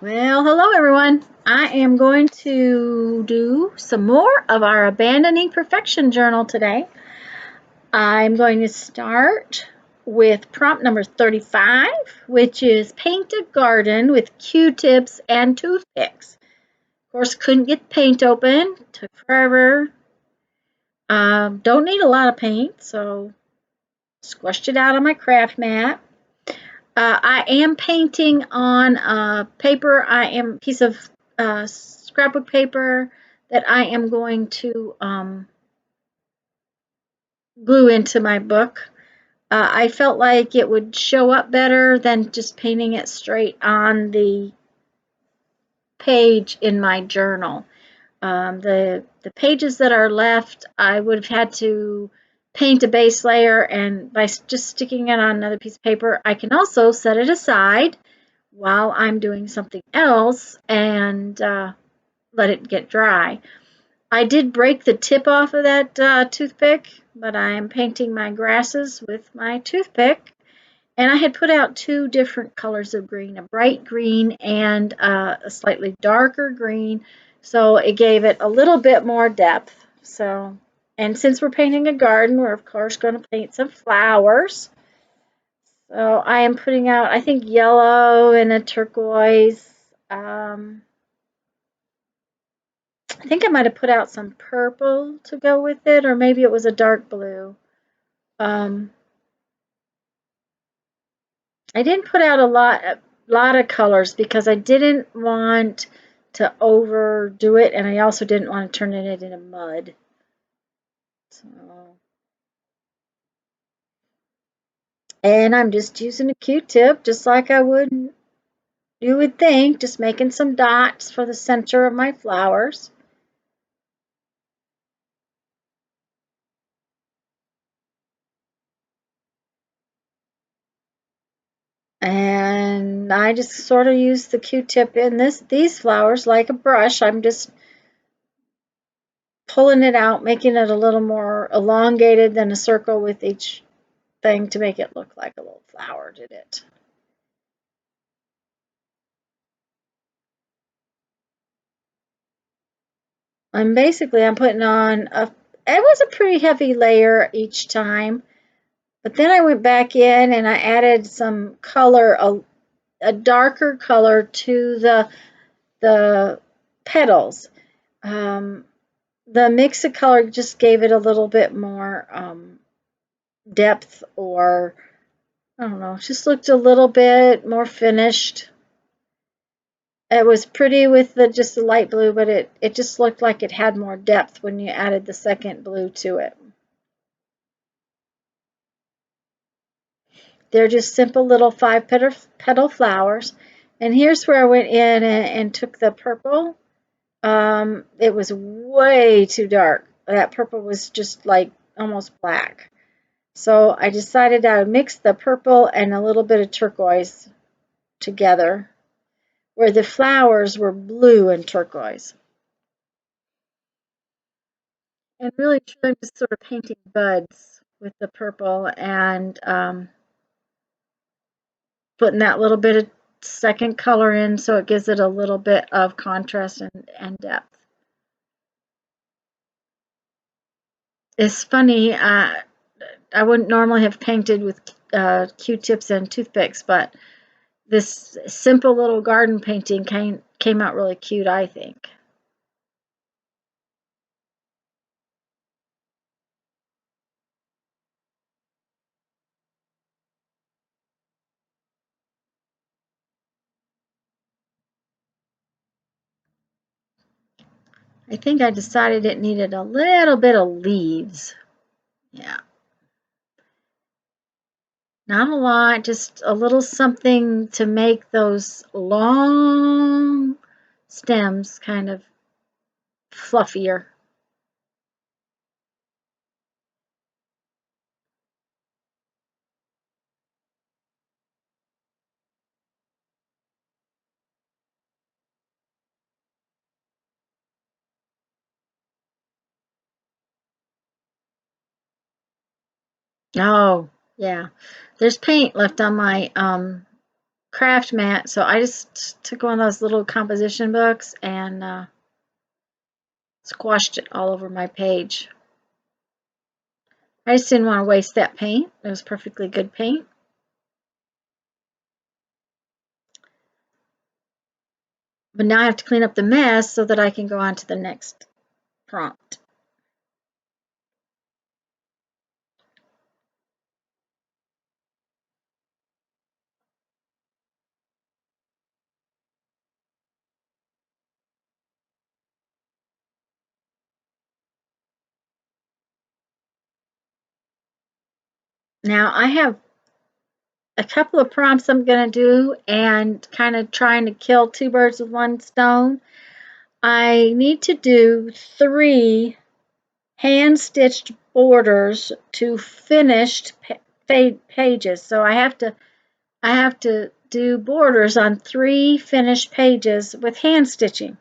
Well, hello everyone. I am going to do some more of our Abandoning Perfection journal today. I'm going to start with prompt number 35, which is paint a garden with Q-tips and toothpicks. Of course, couldn't get the paint open, took forever. Don't need a lot of paint, so squished it out on my craft mat. I am painting on paper. I am a piece of scrapbook paper that I am going to glue into my book. I felt like it would show up better than just painting it straight on the page in my journal. The pages that are left, I would have had to paint a base layer, and by just sticking it on another piece of paper, I can also set it aside while I'm doing something else and let it get dry. I did break the tip off of that toothpick, but I am painting my grasses with my toothpick. And I had put out two different colors of green, a bright green and a slightly darker green. So it gave it a little bit more depth. So, and since we're painting a garden, we're of course going to paint some flowers. So I am putting out, I think, yellow and a turquoise. I think I might have put out some purple to go with it, or maybe it was a dark blue. Um, I didn't put out a lot of colors because I didn't want to overdo it, and I also didn't want to turn it into mud. So, and I'm just using a Q-tip, just like you would think, just making some dots for the center of my flowers. And I just sort of use the Q-tip in these flowers like a brush. I'm just pulling it out, making it a little more elongated than a circle with each thing to make it look like a little flower did it. I'm putting on it was a pretty heavy layer each time, but then I went back in and I added some color, a darker color to the petals. The mix of color just gave it a little bit more depth, or I don't know, just looked a little bit more finished. It was pretty with just the light blue, but it just looked like it had more depth when you added the second blue to it. They're just simple little 5 petal flowers. And here's where I went in and took the purple. It was way too dark. That purple was just like almost black. So I decided I would mix the purple and a little bit of turquoise together, where the flowers were blue and turquoise. And really, truly, just sort of painting buds with the purple and putting that little bit of second color in so it gives it a little bit of contrast and depth. It's funny, I wouldn't normally have painted with Q-tips and toothpicks, but this simple little garden painting came out really cute, I think. I think I decided it needed a little bit of leaves. Yeah. Not a lot, just a little something to make those long stems kind of fluffier. Oh, yeah. There's paint left on my craft mat, so I just took one of those little composition books and squashed it all over my page. I just didn't want to waste that paint. It was perfectly good paint. But now I have to clean up the mess so that I can go on to the next prompt. Now I have a couple of prompts I'm going to do and kind of trying to kill two birds with one stone. I need to do 3 hand-stitched borders to finished pages. So I have to do borders on 3 finished pages with hand stitching.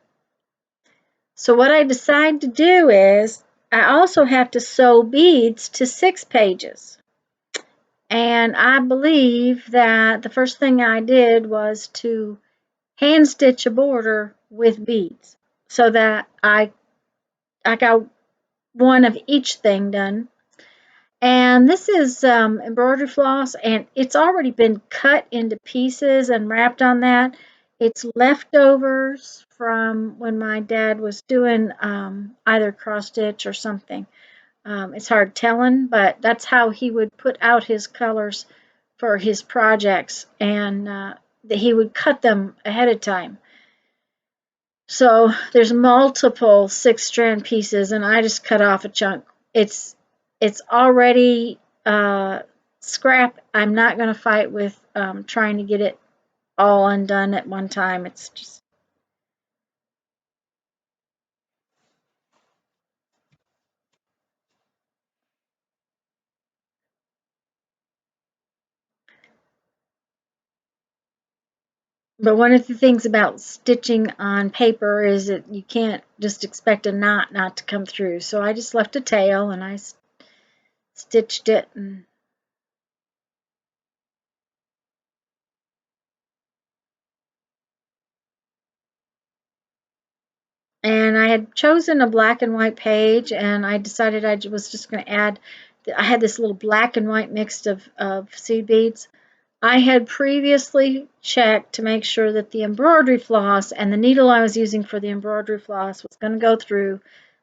So what I decide to do is I also have to sew beads to 6 pages. And I believe that the first thing I did was to hand stitch a border with beads so that I got one of each thing done. And this is embroidery floss, and it's already been cut into pieces and wrapped on that. It's leftovers from when my dad was doing either cross stitch or something. It's hard telling, but that's how he would put out his colors for his projects, and he would cut them ahead of time. So there's multiple 6-strand pieces, and I just cut off a chunk. It's already scrap. I'm not going to fight with trying to get it all undone at one time. It's just. But one of the things about stitching on paper is that you can't just expect a knot not to come through. So I just left a tail and I stitched it. And I had chosen a black and white page, and I decided I was just going to add, I had this little black and white mixed of seed beads. I had previously checked to make sure that the embroidery floss and the needle I was using for the embroidery floss was going to go through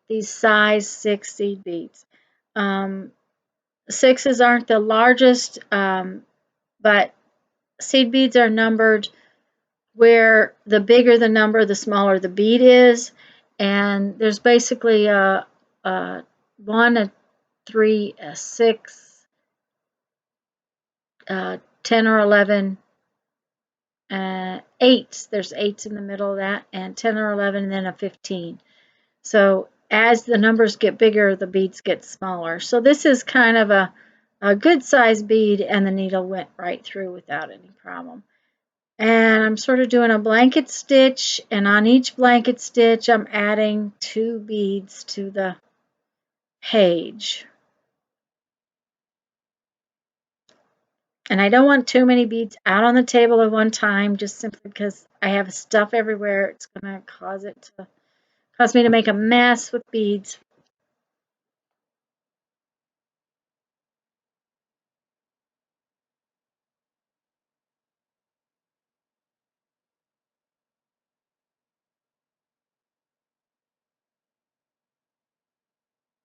these size 6 seed beads. 6s aren't the largest, but seed beads are numbered where the bigger the number, the smaller the bead is. And there's basically a 1, a 3, a 6, 10 or 11, 8. There's 8s in the middle of that, and 10 or 11, and then a 15. So as the numbers get bigger, the beads get smaller. So this is kind of a good size bead, and the needle went right through without any problem. And I'm sort of doing a blanket stitch, and on each blanket stitch I'm adding 2 beads to the page. And I don't want too many beads out on the table at one time, just simply because I have stuff everywhere. It's going to cause me to make a mess with beads.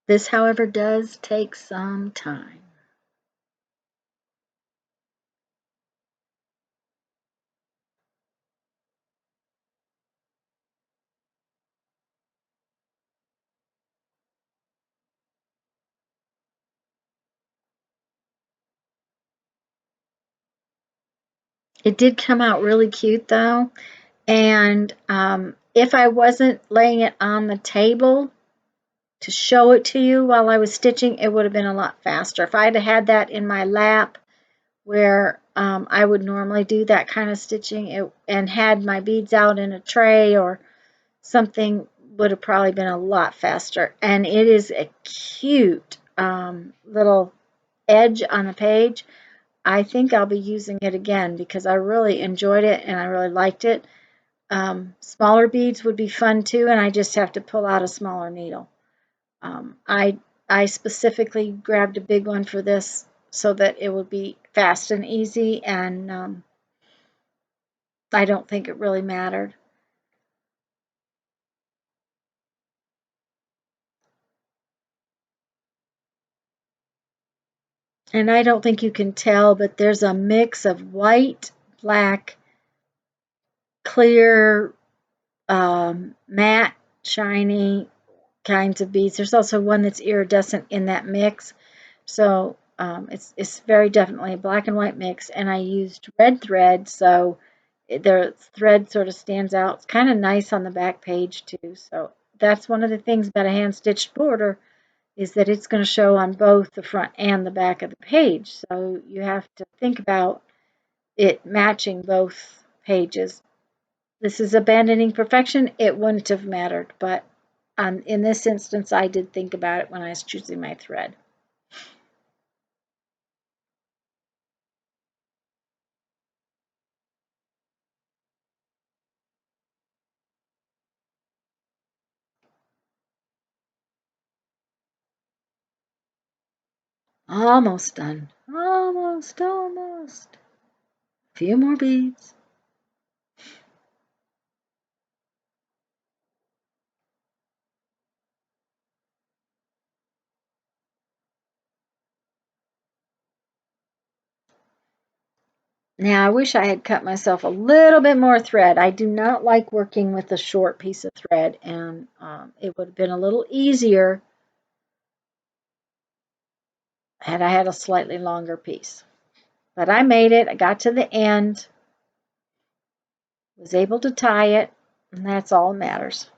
This, however, does take some time. It did come out really cute though, and if I wasn't laying it on the table to show it to you while I was stitching, it would have been a lot faster. If I'd had that in my lap where I would normally do that kind of stitching and had my beads out in a tray or something, would have probably been a lot faster. And it is a cute little edge on a page. I think I'll be using it again because I really enjoyed it and I really liked it. Smaller beads would be fun too, and I just have to pull out a smaller needle. Um, I I specifically grabbed a big one for this so that it would be fast and easy, and I don't think it really mattered. And I don't think you can tell, but there's a mix of white, black, clear, matte, shiny kinds of beads. There's also one that's iridescent in that mix. So it's very definitely a black and white mix. And I used red thread, so the thread sort of stands out. It's kind of nice on the back page too. So that's one of the things about a hand stitched border is that it's going to show on both the front and the back of the page. So you have to think about it matching both pages. This is abandoning perfection. It wouldn't have mattered, but in this instance, I did think about it when I was choosing my thread. Almost done. Almost, almost. A few more beads. Now, I wish I had cut myself a little bit more thread. I do not like working with a short piece of thread, and it would have been a little easier had I had a slightly longer piece. But I made it. I got to the end, was able to tie it, and that's all that matters.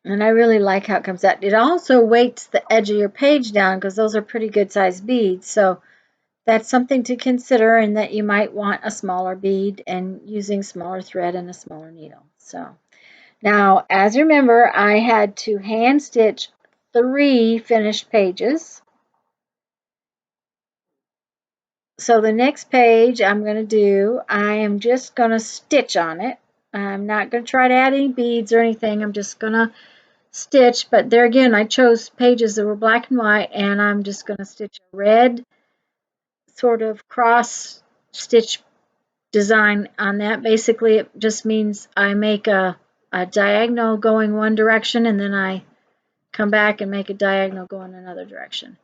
And I really like how it comes out. It also weights the edge of your page down because those are pretty good sized beads. So that's something to consider, and that you might want a smaller bead and using smaller thread and a smaller needle. So now, as you remember, I had to hand stitch 3 finished pages. So the next page I'm going to do, I am just going to stitch on it. I'm not going to try to add any beads or anything. I'm just going to stitch, but there again, I chose pages that were black and white, and I'm just going to stitch a red sort of cross stitch design on that. Basically, it just means I make a diagonal going one direction, and then I come back and make a diagonal going another direction.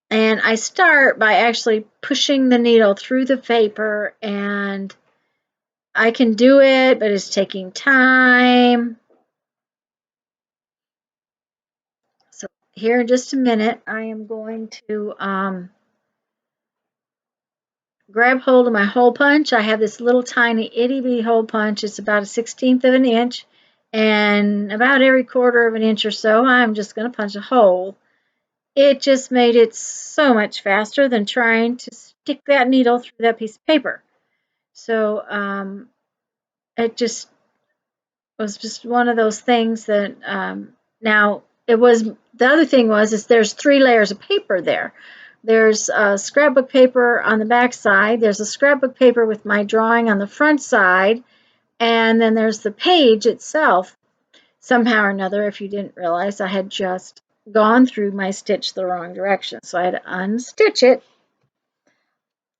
And I start by actually pushing the needle through the paper, and I can do it, but it's taking time. So here in just a minute, I am going to grab hold of my hole punch. I have this little tiny itty bitty hole punch. It's about a 1/16 of an inch, and about every 1/4 of an inch or so, I'm just going to punch a hole. It just made it so much faster than trying to stick that needle through that piece of paper. So it just was just one of those things that now it was the other thing was is there's 3 layers of paper there. There's a scrapbook paper on the back side, there's a scrapbook paper with my drawing on the front side, and then there's the page itself. Somehow or another, if you didn't realize, I had just gone through my stitch the wrong direction, so I had to unstitch it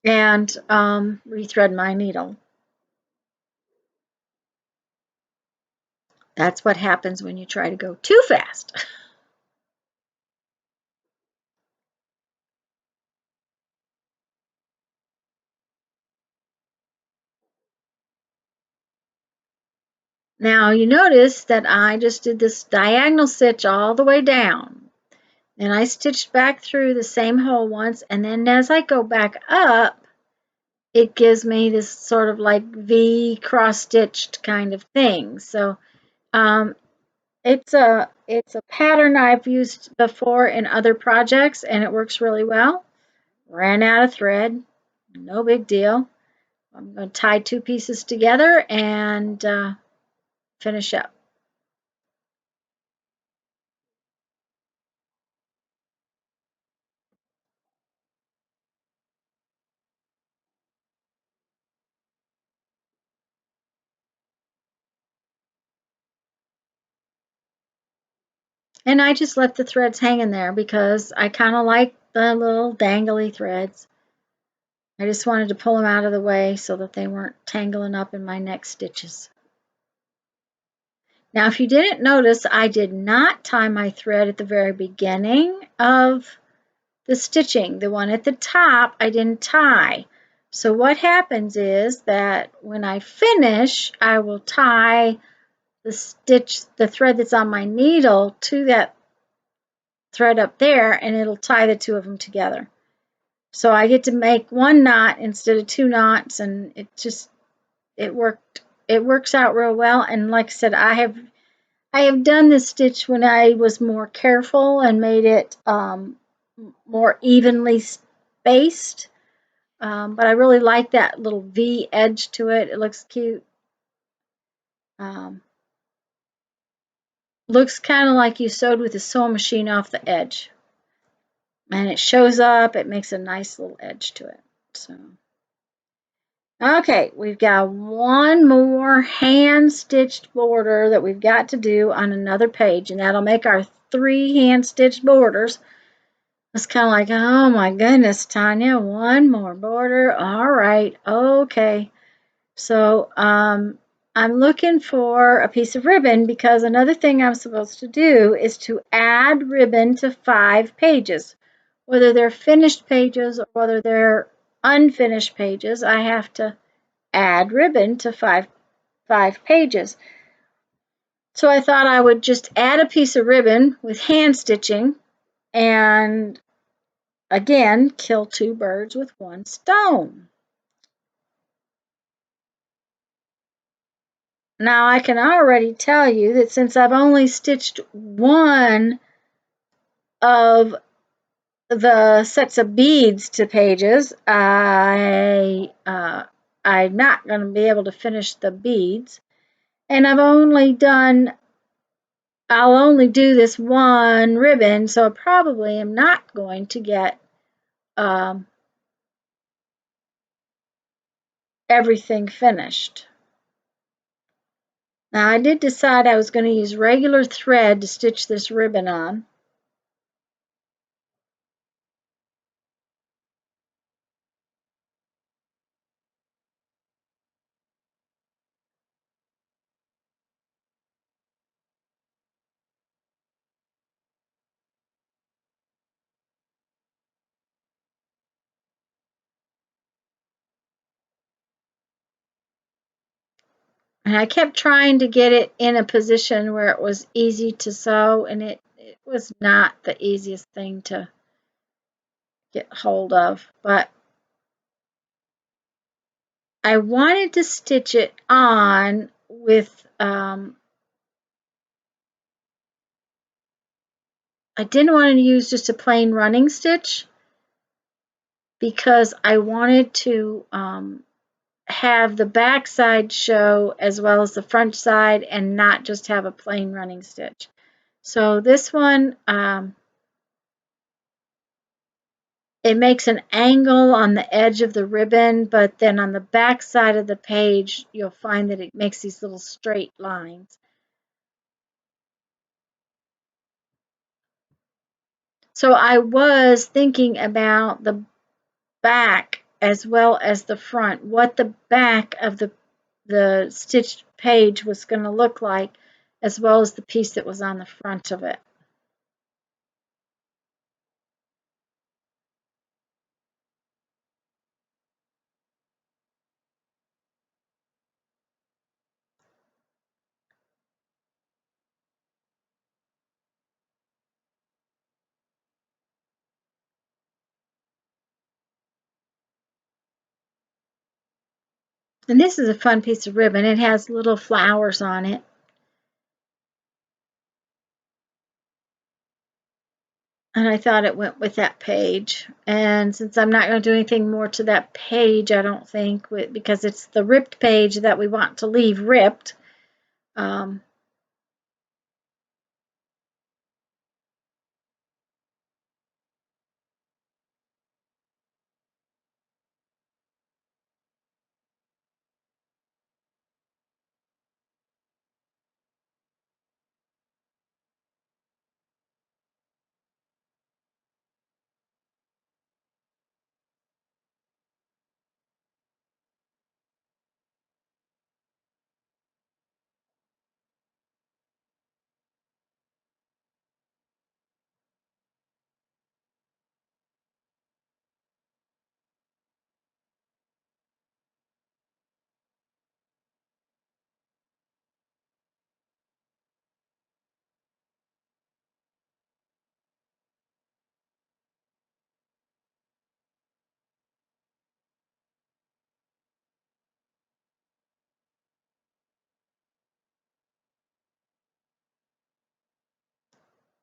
and rethread my needle. That's what happens when you try to go too fast. Now you notice that I just did this diagonal stitch all the way down. And I stitched back through the same hole once, and then as I go back up, it gives me this sort of like V cross-stitched kind of thing. So it's a pattern I've used before in other projects, and it works really well. Ran out of thread, no big deal. I'm going to tie two pieces together and finish up. And I just left the threads hanging there because I kind of like the little dangly threads. I just wanted to pull them out of the way so that they weren't tangling up in my next stitches. Now, if you didn't notice, I did not tie my thread at the very beginning of the stitching. The one at the top, I didn't tie. So what happens is that when I finish, I will tie the thread that's on my needle to that thread up there, and it'll tie the two of them together. So I get to make one knot instead of two knots, and it works out real well. And like I said, I have done this stitch when I was more careful and made it more evenly spaced. But I really like that little V edge to it. It looks cute. Looks kind of like you sewed with a sewing machine off the edge. And it shows up. It makes a nice little edge to it. So. Okay, we've got one more hand-stitched border that we've got to do on another page, and that'll make our 3 hand-stitched borders. It's kind of like, oh my goodness, Tanya, one more border. All right, okay. So I'm looking for a piece of ribbon because another thing I'm supposed to do is to add ribbon to 5 pages. Whether they're finished pages or whether they're unfinished pages, I have to add ribbon to five pages. So I thought I would just add a piece of ribbon with hand stitching and again kill 2 birds with 1 stone. Now I can already tell you that since I've only stitched one of the sets of beads to pages, I'm not going to be able to finish the beads. And I'll only do this one ribbon, so I probably am not going to get everything finished. Now I did decide I was going to use regular thread to stitch this ribbon on. And I kept trying to get it in a position where it was easy to sew, and it was not the easiest thing to get hold of. But I wanted to stitch it on with, I didn't want to use just a plain running stitch because I wanted to have the back side show as well as the front side and not just have a plain running stitch. So this one, it makes an angle on the edge of the ribbon, but then on the back side of the page, you'll find that it makes these little straight lines. So I was thinking about the back as well as the front, what the back of the stitched page was going to look like, as well as the piece that was on the front of it. And this is a fun piece of ribbon. It has little flowers on it. And I thought it went with that page. And since I'm not going to do anything more to that page, I don't think, because it's the ripped page that we want to leave ripped. Um,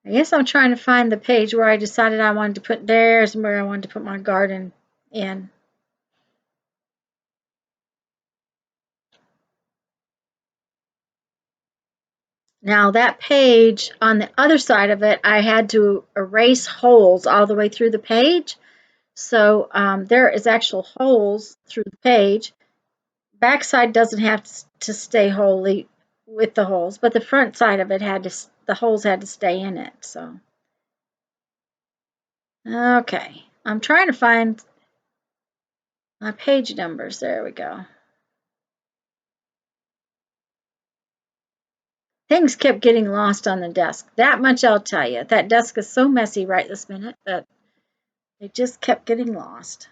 I guess I'm trying to find the page where I decided I wanted to put theirs and where I wanted to put my garden in. Now that page, on the other side of it, I had to erase holes all the way through the page. So there is actual holes through the page. Backside doesn't have to stay wholly with the holes, but the front side of it the holes had to stay in it. So, okay, I'm trying to find my page numbers. There we go. Things kept getting lost on the desk. That much I'll tell you. That desk is so messy right this minute that it just kept getting lost.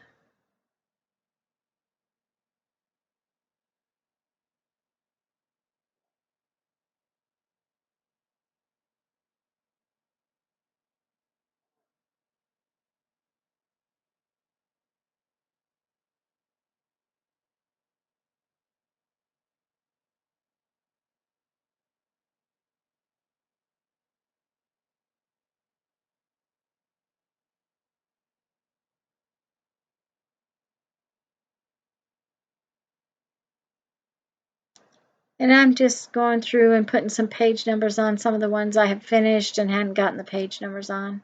And I'm just going through and putting some page numbers on some of the ones I have finished and hadn't gotten the page numbers on.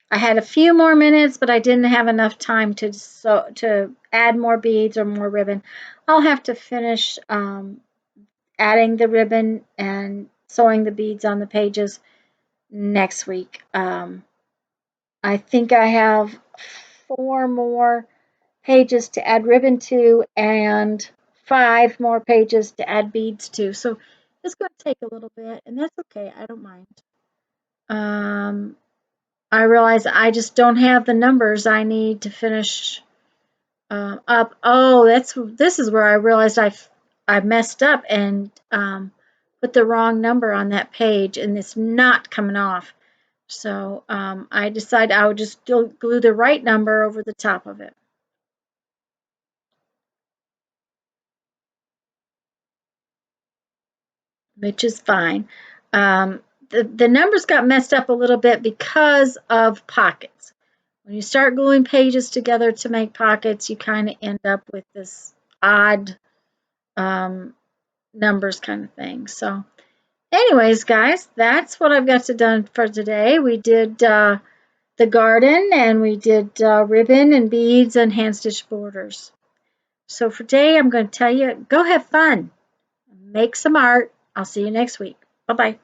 I had a few more minutes, but I didn't have enough time to add more beads or more ribbon. I'll have to finish adding the ribbon and sewing the beads on the pages next week. I think I have 4 more pages to add ribbon to and 5 more pages to add beads to. So it's going to take a little bit, and that's okay. I don't mind. I realize I just don't have the numbers I need to finish up. Oh, this is where I realized I messed up and put the wrong number on that page, and it's not coming off. So I decided I would just glue the right number over the top of it, which is fine. The numbers got messed up a little bit because of pockets. When you start gluing pages together to make pockets, you kind of end up with this odd numbers kind of thing. So anyways, guys, that's what I've got to done for today. We did the garden, and we did ribbon and beads and hand stitch borders. So for today, I'm going to tell you, go have fun, make some art. I'll see you next week. Bye-bye.